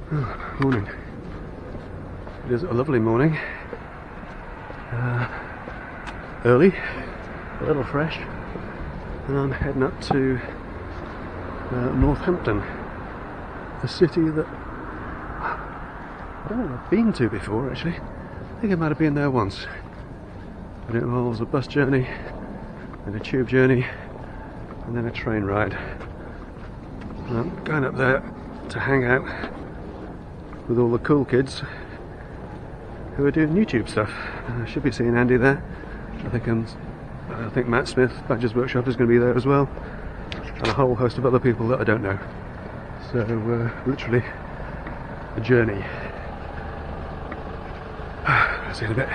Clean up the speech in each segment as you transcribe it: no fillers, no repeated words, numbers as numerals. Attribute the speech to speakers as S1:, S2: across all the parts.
S1: Oh, morning. It is a lovely morning. Early, a little fresh, and I'm heading up to Northampton, a city that I don't know I've been to before actually. I think I might have been there once, but it involves a bus journey and a tube journey and then a train ride. And I'm going up there to hang out with all the cool kids who are doing YouTube stuff. I should be seeing Andy there. I think Matt Smith, Badger's Workshop, is going to be there as well, and a whole host of other people that I don't know. So literally a journey. I'll see you in a bit.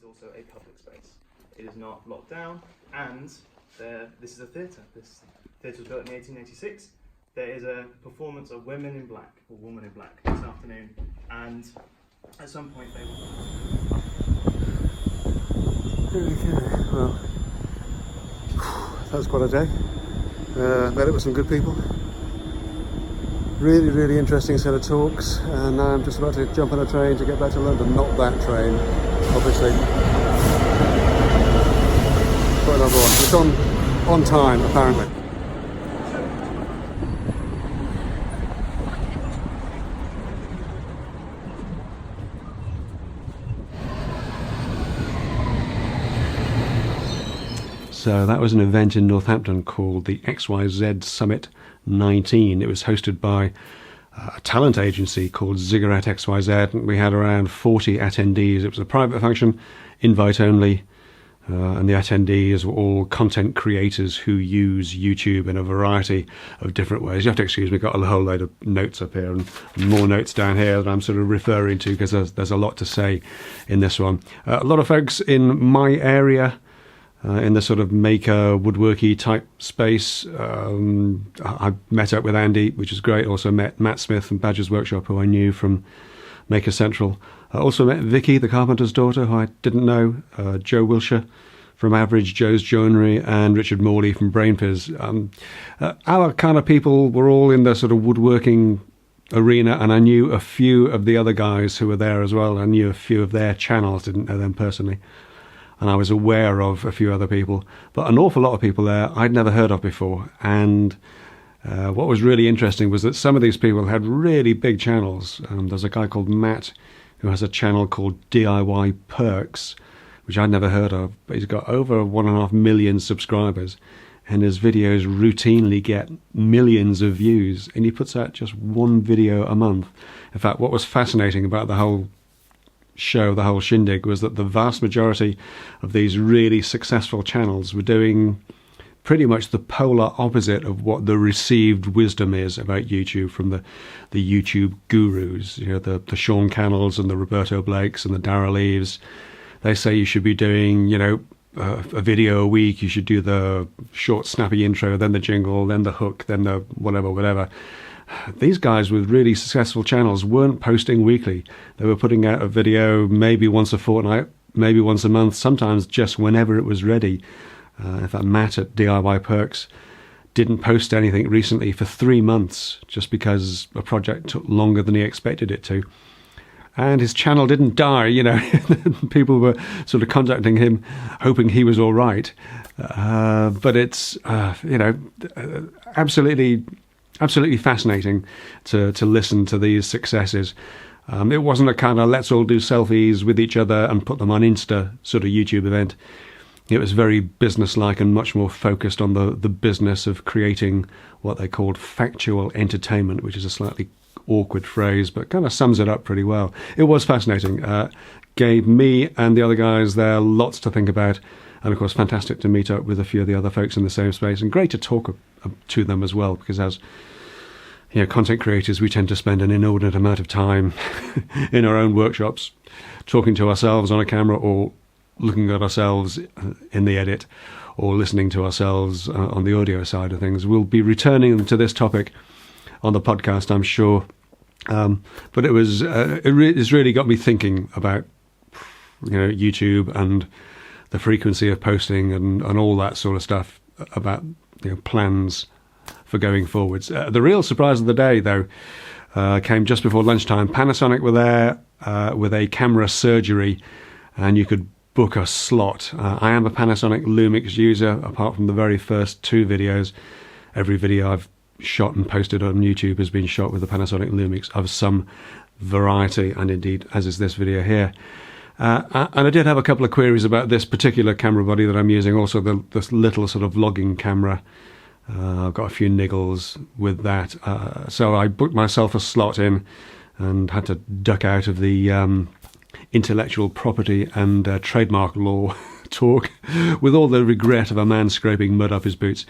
S2: Also a public space. It is not locked down, and this is a theatre. This theatre was built in 1886. There is a performance of Women in Black, or Woman in Black, this afternoon, and at some point they will...
S1: Okay, well, that was quite a day. Met up with some good people. Really interesting set of talks, and now I'm just about to jump on a train to get back to London. Not that train, obviously, but another one. It's on time, apparently. So that was an event in Northampton called the XYZ Summit 19. It was hosted by a talent agency called Ziggurat XYZ, and we had around 40 attendees. It was a private function, invite only, and the attendees were all content creators who use YouTube in a variety of different ways. You have to excuse me, I've got a whole load of notes up here and more notes down here that I'm sort of referring to because there's a lot to say in this one. A lot of folks in my area, in the sort of maker, woodworky type space. I met up with Andy, which is great. Also met Matt Smith from Badger's Workshop, who I knew from Maker Central. I also met Vicky, the carpenter's daughter, who I didn't know, Joe Wilshire from Average Joe's Joinery, and Richard Morley from BrainFizz. Our kind of people were all in the sort of woodworking arena, and I knew a few of the other guys who were there as well. I knew a few of their channels, didn't know them personally. And I was aware of a few other people, but an awful lot of people there I'd never heard of before. And what was really interesting was that some of these people had really big channels. There's a guy called Matt who has a channel called DIY Perks, which I'd never heard of, but he's got over 1.5 million subscribers, and his videos routinely get millions of views, and he puts out just one video a month. In fact, what was fascinating about the whole show, the whole shindig, was that the vast majority of these really successful channels were doing pretty much the polar opposite of what the received wisdom is about YouTube from the YouTube gurus, the Sean Cannells and the Roberto Blakes and the Darrell Eves. They say you should be doing, a video a week. You should do the short, snappy intro, then the jingle, then the hook, then the whatever. These guys with really successful channels weren't posting weekly. They were putting out a video maybe once a fortnight, maybe once a month, sometimes just whenever it was ready. In fact, Matt at DIY Perks didn't post anything recently for 3 months just because a project took longer than he expected it to. And his channel didn't die, People were sort of contacting him, hoping he was all right. But it's, absolutely fascinating to listen to these successes. It wasn't a kind of let's all do selfies with each other and put them on Insta sort of YouTube event. It was very businesslike and much more focused on the business of creating what they called factual entertainment, which is a slightly awkward phrase, but kind of sums it up pretty well. It was fascinating. Gave me and the other guys there lots to think about. And of course, fantastic to meet up with a few of the other folks in the same space, and great to talk to them as well, because as content creators, we tend to spend an inordinate amount of time in our own workshops, talking to ourselves on a camera, or looking at ourselves in the edit, or listening to ourselves on the audio side of things. We'll be returning to this topic on the podcast, I'm sure. But it's really got me thinking about YouTube and the frequency of posting and all that sort of stuff, about plans for going forwards. The real surprise of the day, though, came just before lunchtime. Panasonic were there with a camera surgery, and you could book a slot. I am a Panasonic Lumix user, apart from the very first 2 videos. Every video I've shot and posted on YouTube has been shot with the Panasonic Lumix of some variety, and indeed, as is this video here. And I did have a couple of queries about this particular camera body that I'm using, also this little sort of vlogging camera. I've got a few niggles with that. So I booked myself a slot in and had to duck out of the intellectual property and trademark law talk with all the regret of a man scraping mud up his boots.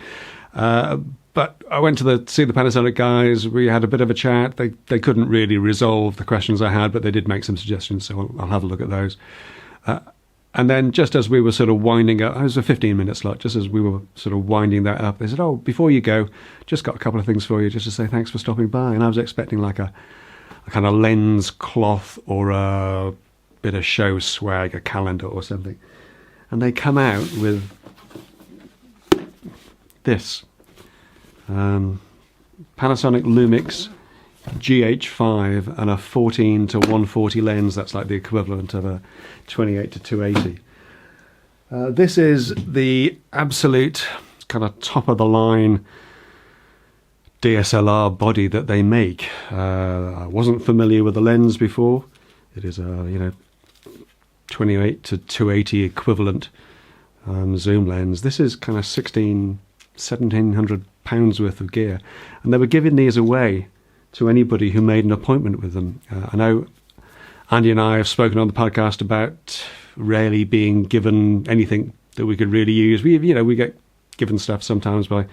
S1: But I went to see the Panasonic guys. We had a bit of a chat. They couldn't really resolve the questions I had, but they did make some suggestions, so I'll have a look at those. And then just as we were sort of winding up, it was a 15-minute slot, just as we were sort of winding that up, they said, before you go, just got a couple of things for you, just to say thanks for stopping by. And I was expecting like a kind of lens cloth or a bit of show swag, a calendar or something. And they come out with this. Panasonic Lumix GH5 and a 14 to 140 lens. That's like the equivalent of a 28 to 280. This is the absolute kind of top of the line DSLR body that they make. I wasn't familiar with the lens before. It is a 28 to 280 equivalent zoom lens. This is kind of 1,700 pounds worth of gear, and they were giving these away to anybody who made an appointment with them. I know Andy and I have spoken on the podcast about rarely being given anything that we could really use. We get given stuff sometimes by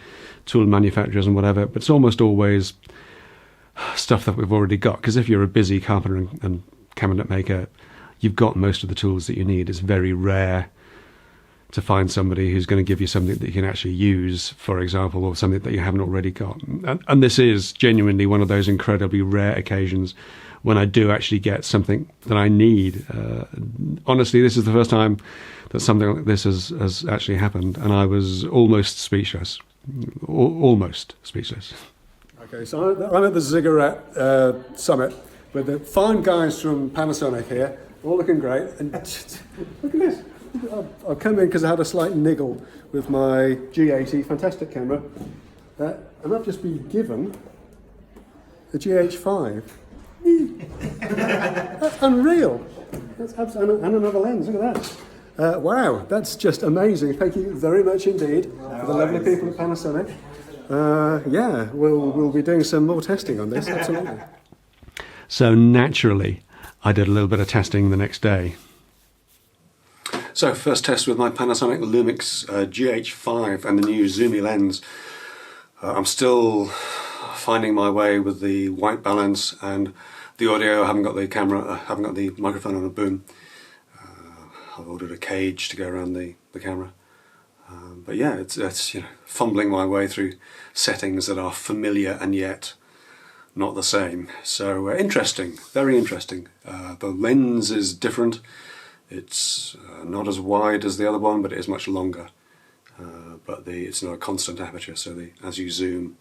S1: tool manufacturers and whatever, but it's almost always stuff that we've already got, because if you're a busy carpenter and cabinet maker, you've got most of the tools that you need. It's very rare to find somebody who's going to give you something that you can actually use, for example, or something that you haven't already got. And this is genuinely one of those incredibly rare occasions when I do actually get something that I need. Honestly, this is the first time that something like this has actually happened, and I was almost speechless. Almost speechless. Okay, so I'm at the Ziggurat Summit with the fine guys from Panasonic here, all looking great. And look at this. I've come in because I had a slight niggle with my G80, fantastic camera, and I've just been given the GH5. That's unreal. And another lens, look at that. Wow, that's just amazing. Thank you very much indeed for the lovely people at Panasonic. We'll be doing some more testing on this, absolutely. So naturally, I did a little bit of testing the next day. So first test with my Panasonic Lumix GH5 and the new zoomy lens. I'm still finding my way with the white balance and the audio. I haven't got the camera, I haven't got the microphone on a boom. I've ordered a cage to go around the camera. But yeah, it's you know, fumbling my way through settings that are familiar and yet not the same. So interesting, very interesting. The lens is different. It's not as wide as the other one, but it is much longer. But it's not a constant aperture, so as you zoom,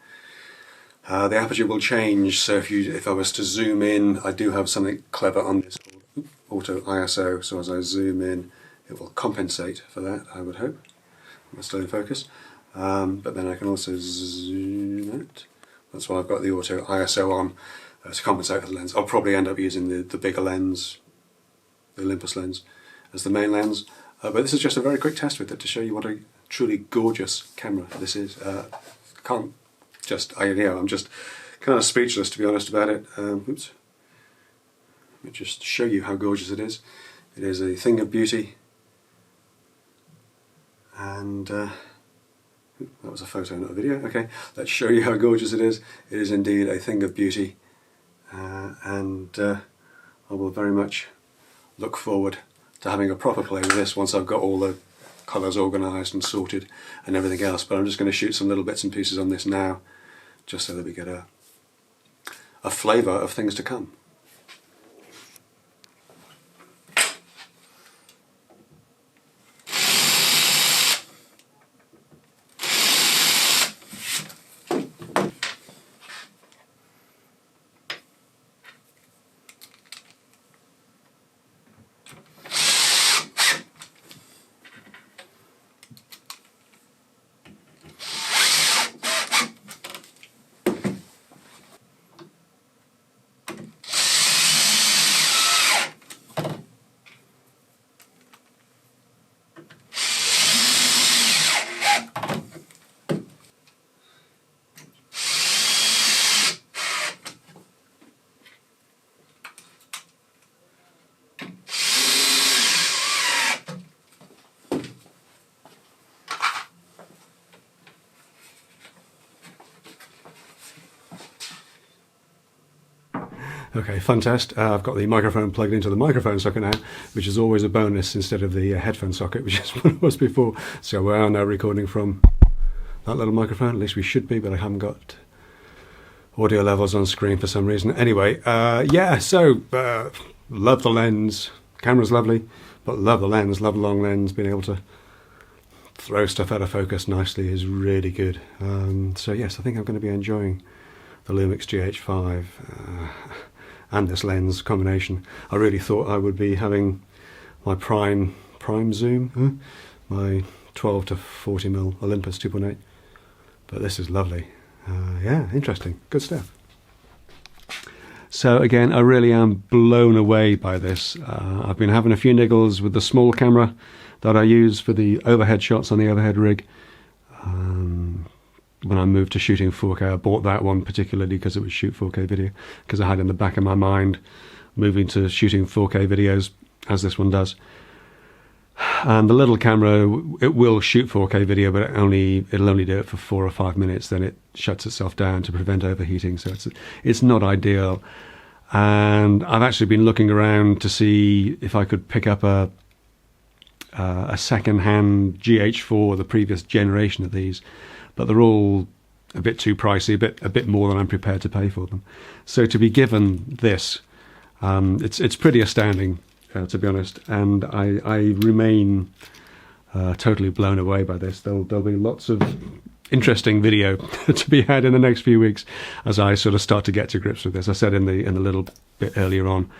S1: the aperture will change. So if I was to zoom in, I do have something clever on this called auto ISO. So as I zoom in, it will compensate for that, I would hope. I'm still in focus. But then I can also zoom out. That's why I've got the auto ISO on to compensate for the lens. I'll probably end up using the bigger lens, the Olympus lens, as the main lens. But this is just a very quick test with it to show you what a truly gorgeous camera this is. I'm just kind of speechless, to be honest, about it. Oops. Let me just show you how gorgeous it is. It is a thing of beauty. And that was a photo, not a video. Okay, let's show you how gorgeous it is. It is indeed a thing of beauty. I will very much look forward to having a proper play with this once I've got all the colours organised and sorted and everything else. But I'm just going to shoot some little bits and pieces on this now, just so that we get a flavour of things to come. Okay, fun test. I've got the microphone plugged into the microphone socket now, which is always a bonus instead of the headphone socket, which is what it was before. So we are now recording from that little microphone. At least we should be, but I haven't got audio levels on screen for some reason. Anyway, yeah, so love the lens. Camera's lovely, but love the lens, love the long lens. Being able to throw stuff out of focus nicely is really good. So yes, I think I'm going to be enjoying the Lumix GH5 and this lens combination. I really thought I would be having my prime zoom, my 12 to 40mm Olympus 2.8, but this is lovely. Yeah, interesting, good stuff. So again, I really am blown away by this. I've been having a few niggles with the small camera that I use for the overhead shots on the overhead rig. When I moved to shooting 4K, I bought that one particularly because it would shoot 4K video, because I had in the back of my mind moving to shooting 4K videos, as this one does. And the little camera, it will shoot 4K video, but it'll only do it for 4 or 5 minutes, then it shuts itself down to prevent overheating, so it's not ideal. And I've actually been looking around to see if I could pick up a second-hand GH4, the previous generation of these, but they're all a bit too pricey, a bit more than I'm prepared to pay for them. So to be given this, it's pretty astounding, to be honest, and I remain totally blown away by this. There'll be lots of interesting video to be had in the next few weeks as I sort of start to get to grips with this. I said in the little bit earlier on,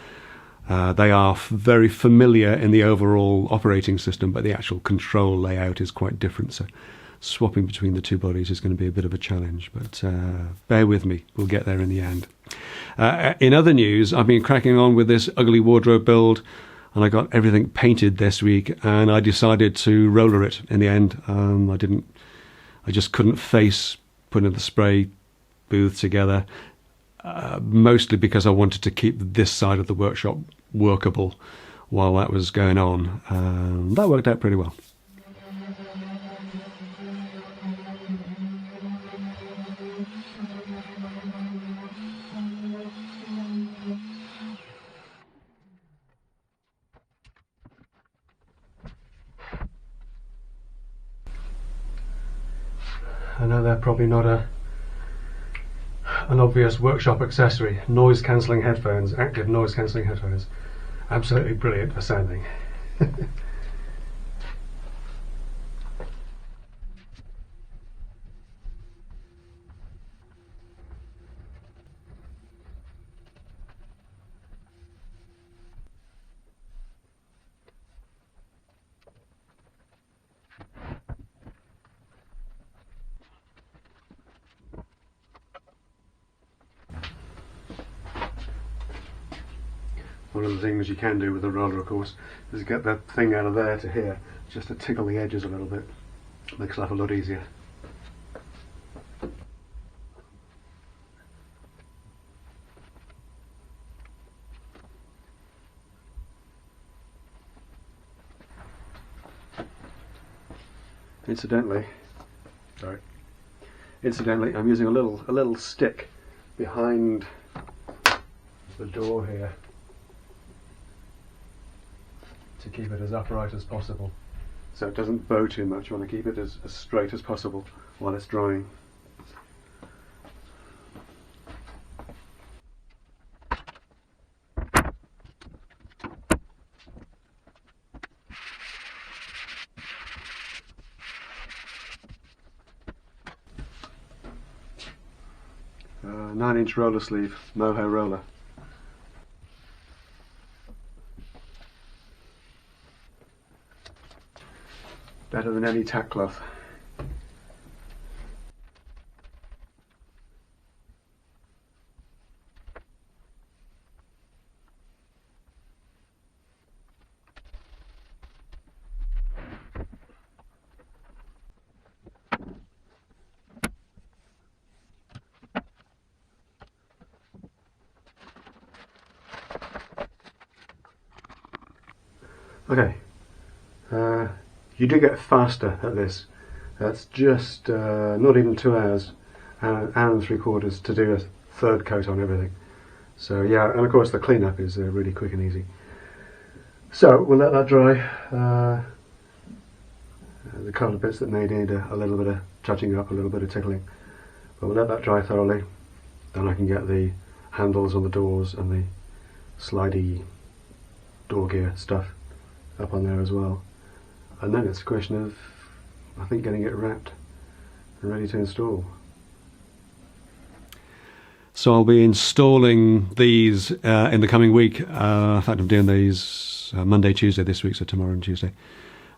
S1: they are very familiar in the overall operating system, but the actual control layout is quite different. So swapping between the two bodies is going to be a bit of a challenge, but bear with me, we'll get there in the end. In other news, I've been cracking on with this ugly wardrobe build, and I got everything painted this week, and I decided to roller it in the end. I just couldn't face putting the spray booth together, mostly because I wanted to keep this side of the workshop workable while that was going on. That worked out pretty well. I know they're probably not an obvious workshop accessory. Noise cancelling headphones, active noise cancelling headphones. Absolutely brilliant for sounding. One of the things you can do with a roller, of course, is get that thing out of there to here, just to tickle the edges a little bit. Makes life a lot easier. Incidentally, I'm using a little stick behind the door here to keep it as upright as possible, so it doesn't bow too much. You want to keep it as straight as possible while it's drying. Uh, 9-inch roller sleeve, mohair roller. Better than any tack cloth. Okay. You do get faster at this. That's just not even 2 hours and 3/4 to do a third coat on everything. So yeah, and of course the cleanup is really quick and easy. So we'll let that dry. The couple of bits that may need a little bit of touching up, a little bit of tickling, but we'll let that dry thoroughly. Then I can get the handles on the doors and the slidey door gear stuff up on there as well. And then it's a question of, I think, getting it wrapped and ready to install. So I'll be installing these in the coming week. In fact, I'm doing these Monday, Tuesday this week, so tomorrow and Tuesday.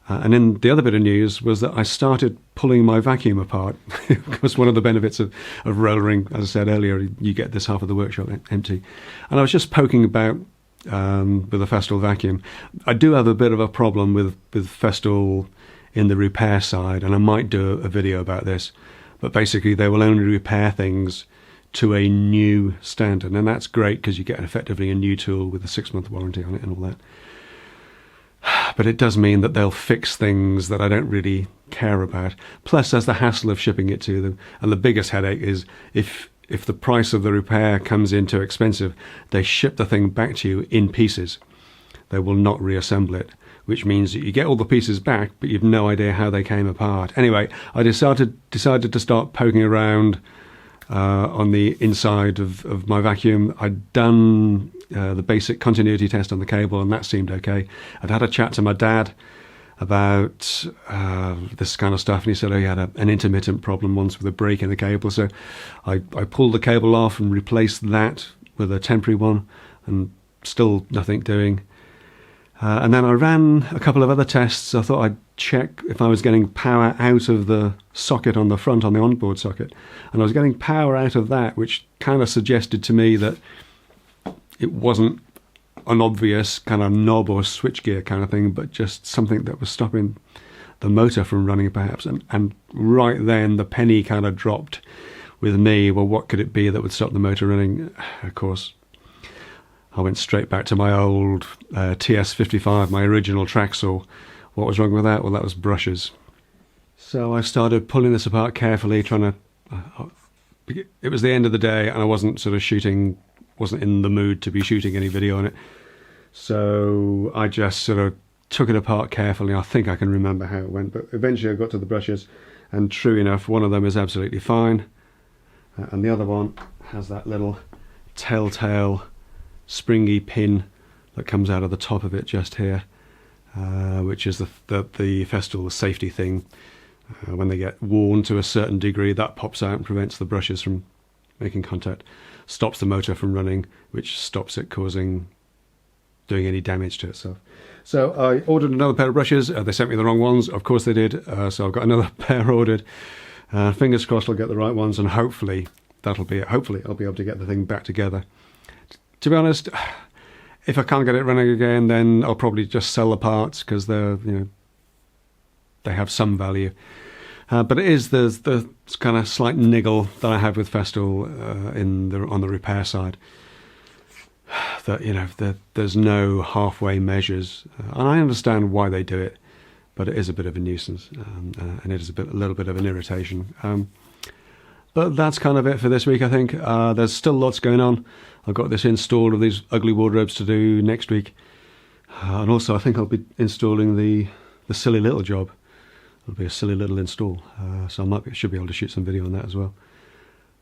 S1: And then the other bit of news was that I started pulling my vacuum apart. Because one of the benefits of rollering, as I said earlier, you get this half of the workshop empty. And I was just poking about with a Festool vacuum. I do have a bit of a problem with Festool in the repair side, and I might do a video about this, but basically they will only repair things to a new standard, and that's great because you get effectively a new tool with a 6-month warranty on it and all that. But it does mean that they'll fix things that I don't really care about. Plus there's the hassle of shipping it to them, and the biggest headache is if the price of the repair comes in too expensive, they ship the thing back to you in pieces. They will not reassemble it, which means that you get all the pieces back, but you've no idea how they came apart. Anyway, I decided to start poking around on the inside of my vacuum. I'd done the basic continuity test on the cable, and that seemed okay. I'd had a chat to my dad about this kind of stuff, and he said he had an intermittent problem once with a break in the cable, so I pulled the cable off and replaced that with a temporary one, and still nothing doing. And then I ran a couple of other tests. I thought I'd check if I was getting power out of the socket on the front, on the onboard socket, and I was getting power out of that, which kind of suggested to me that it wasn't an obvious kind of knob or switchgear kind of thing, but just something that was stopping the motor from running perhaps. And right then the penny kind of dropped with me. Well, what could it be that would stop the motor running? Of course, I went straight back to my old TS55, my original track saw. What was wrong with that? Well, that was brushes. So I started pulling this apart carefully, trying to... it was the end of the day, and I wasn't wasn't in the mood to be shooting any video on it. So I just sort of took it apart carefully. I think I can remember how it went, but eventually I got to the brushes, and true enough, one of them is absolutely fine, and the other one has that little telltale springy pin that comes out of the top of it just here, which is the Festool safety thing. When they get worn to a certain degree, that pops out and prevents the brushes from making contact, stops the motor from running, which stops it doing any damage to itself. So I ordered another pair of brushes. They sent me the wrong ones, of course they did. So I've got another pair ordered. Fingers crossed I'll get the right ones, and hopefully that'll be it. Hopefully I'll be able to get the thing back together. To be honest, if I can't get it running again, then I'll probably just sell the parts, because they're, they have some value. But it is the kind of slight niggle that I have with Festool on the repair side. That there's no halfway measures, and I understand why they do it, but it is a bit of a nuisance, and it is a little bit of an irritation. But that's kind of it for this week, I think. There's still lots going on. I've got this install of these ugly wardrobes to do next week, and also I think I'll be installing the silly little job. It'll be a silly little install, so should be able to shoot some video on that as well.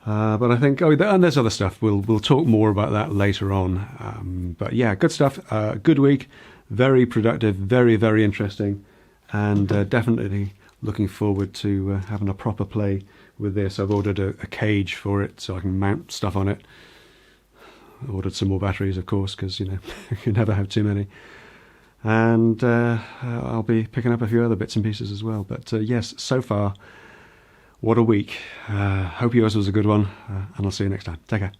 S1: But I think, and there's other stuff. We'll talk more about that later on. But yeah, good stuff. Good week, very productive, very, very interesting, and definitely looking forward to having a proper play with this. I've ordered a cage for it so I can mount stuff on it. I ordered some more batteries, of course, because you can never have too many. And I'll be picking up a few other bits and pieces as well. But yes, so far, what a week. Hope yours was a good one, and I'll see you next time. Take care.